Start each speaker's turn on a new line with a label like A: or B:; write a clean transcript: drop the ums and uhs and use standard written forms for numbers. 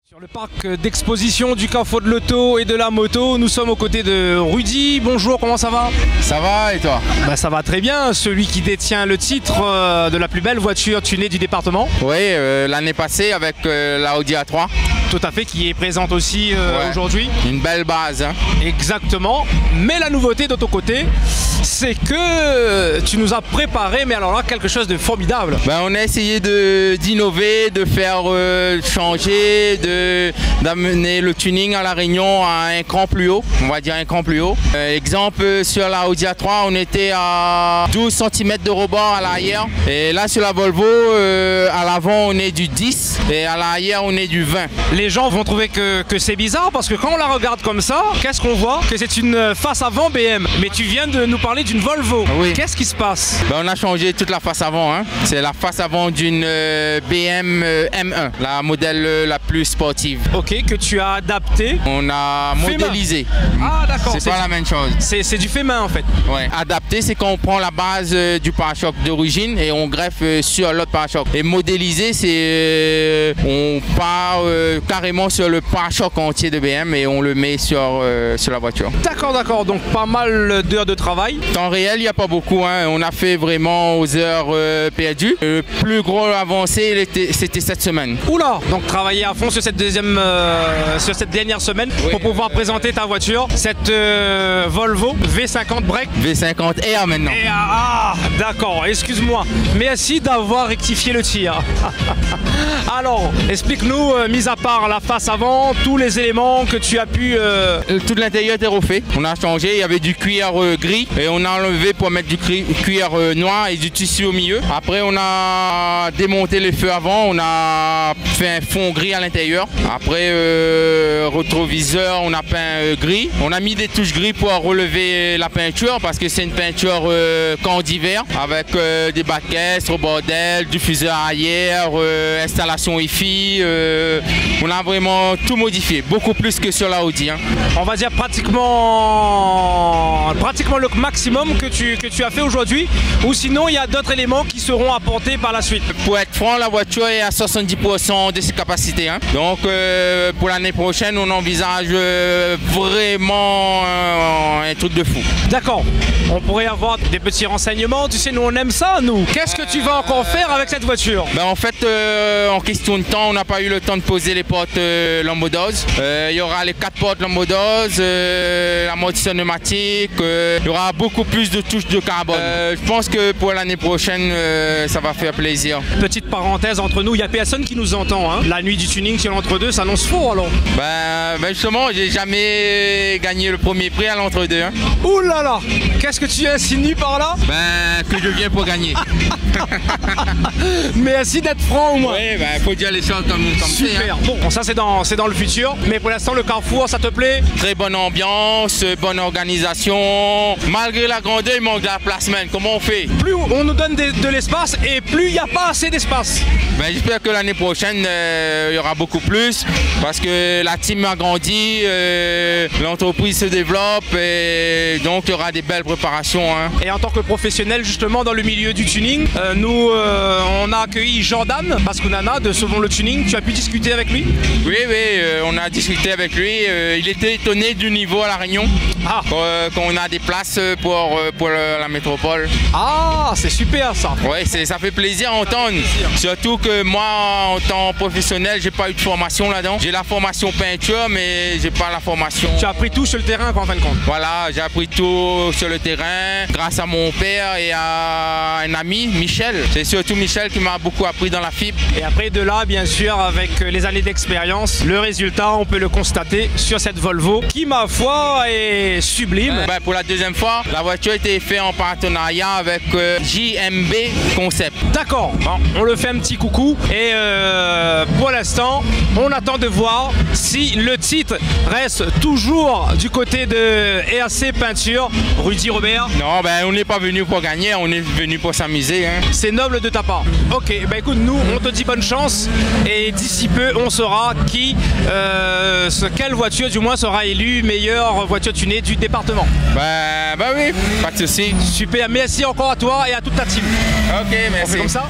A: Sur le parc d'exposition du Carrefour de l'Auto et de la Moto, nous sommes aux côtés de Rudy. Bonjour, comment ça va?
B: Ça va et toi?
A: Ça va très bien, celui qui détient le titre de la plus belle voiture tunée du département.
B: Oui, l'année passée avec la Audi A3.
A: Tout à fait, qui est présente aussi aujourd'hui.
B: Une belle base. Hein.
A: Exactement, mais la nouveauté de ton côté, c'est que tu nous as préparé, mais alors là, quelque chose de formidable.
B: On a essayé d'innover, de faire changer, d'amener le tuning à La Réunion à un cran plus haut, on va dire un cran plus haut. Exemple, sur la Audi A3, on était à 12 cm de rebord à l'arrière. Et là, sur la Volvo, à l'avant, on est du 10 et à l'arrière, on est du 20.
A: Les gens vont trouver que c'est bizarre parce que quand on la regarde comme ça, qu'est-ce qu'on voit? Que c'est une face avant BM. Mais tu viens de nous parler d'une Volvo.
B: Oui.
A: Qu'est-ce qui se passe?
B: On a changé toute la face avant. Hein. C'est la face avant d'une BM M1, la modèle la plus sportive.
A: Ok, que tu as adapté.
B: On a modélisé.
A: Ah d'accord.
B: C'est pas la même chose.
A: C'est du fait main en fait.
B: Ouais. Adapté, c'est quand on prend la base du pare-choc d'origine et on greffe sur l'autre pare-choc. Et modélisé, c'est on part carrément sur le pare-choc entier de BM et on le met sur la voiture.
A: D'accord. Donc pas mal d'heures de travail.
B: Temps réel, il n'y a pas beaucoup. Hein. On a fait vraiment aux heures perdues. Le plus gros avancé, c'était cette semaine.
A: Oula! Donc travailler à fond sur cette dernière semaine pour pouvoir présenter ta voiture, cette Volvo V50 Break.
B: V50 R maintenant.
A: D'accord, excuse-moi. Merci d'avoir rectifié le tir. Alors, explique-nous, mis à part la face avant, tous les éléments que tu as pu...
B: Tout l'intérieur était refait. On a changé, il y avait du cuir gris et on a enlevé pour mettre du cuir noir et du tissu au milieu. Après, on a démonté les feux avant, on a fait un fond gris à l'intérieur. Après, rétroviseur, on a peint gris. On a mis des touches gris pour relever la peinture parce que c'est une peinture camp d'hiver avec des baquettes, rebordel, diffuseur arrière, installation Wi-Fi. On a vraiment tout modifié, beaucoup plus que sur la Audi. Hein.
A: On va dire pratiquement le maximum que tu as fait aujourd'hui, ou sinon il y a d'autres éléments qui seront apportés par la suite.
B: Pour être franc, la voiture est à 70% de ses capacités. Hein. Donc pour l'année prochaine, on envisage vraiment un truc de fou.
A: D'accord. On pourrait avoir des petits renseignements, tu sais, nous on aime ça, nous. Qu'est-ce que tu vas encore faire avec cette voiture?
B: En fait, en question de temps, on n'a pas eu le temps de poser les portes Lambodose. Il y aura les 4 portes Lambodose, la moteur pneumatique, il y aura beaucoup plus de touches de carbone. Je pense que pour l'année prochaine, ça va faire plaisir.
A: Petite parenthèse entre nous, il n'y a personne qui nous entend. Hein. La nuit du tuning sur l'entre-deux s'annonce faux alors?
B: Justement, j'ai jamais gagné le premier prix à l'entre-deux. Hein.
A: Ouh là là! Qu'est-ce que tu insinues par là?
B: Que je viens pour gagner.
A: Merci d'être franc au moins.
B: Oui, faut dire les choses comme
A: super.
B: c'est. Hein.
A: Bon, ça c'est dans le futur, mais pour l'instant le Carrefour, ça te plaît?
B: Très bonne ambiance, bonne organisation. Malgré la grandeur, il manque de la place, man. Comment on fait?
A: Plus on nous donne de l'espace et plus il n'y a pas assez d'espace.
B: J'espère que l'année prochaine, il y aura beaucoup plus parce que la team a grandi, l'entreprise se développe et donc il y aura des belles préparations. Hein.
A: Et en tant que professionnel justement dans le milieu du tuning, nous on a accueilli Jordan Baskunana de Sauvons le Tuning. Tu as pu discuter avec lui?
B: Oui, on a discuté avec lui. Il était étonné du niveau à La Réunion. Quand on a des places pour la métropole.
A: Ah, c'est super ça.
B: Oui, ça fait plaisir à entendre. Surtout que moi, en tant que professionnel, j'ai pas eu de formation là-dedans. J'ai la formation peinture, mais j'ai pas la formation.
A: Tu as appris tout sur le terrain en fin de compte?
B: Voilà, j'ai appris tout sur le terrain grâce à mon père et à un ami, Michel. C'est surtout Michel qui m'a beaucoup appris dans la fibre.
A: Et après de là, bien sûr, avec les années d'expérience, le résultat, on peut le constater sur cette Volvo qui, ma foi, est sublime.
B: Pour la deuxième fois, la voiture a été faite en partenariat avec JMB Concept.
A: D'accord, bon, on le fait un petit coucou et pour l'instant, on attend de voir si le titre reste toujours du côté de RC Peinture, Rudy Robert.
B: Non, on n'est pas venu pour gagner, on est venu pour s'amuser. Hein.
A: C'est noble de ta part. Ok, écoute, nous, on te dit bonne chance et d'ici peu, on saura quelle voiture du moins sera élue meilleure voiture tunée du département.
B: Oui, pas de souci.
A: Super, merci encore à toi et à toute ta team.
B: Ok, merci.
A: On fait comme ça?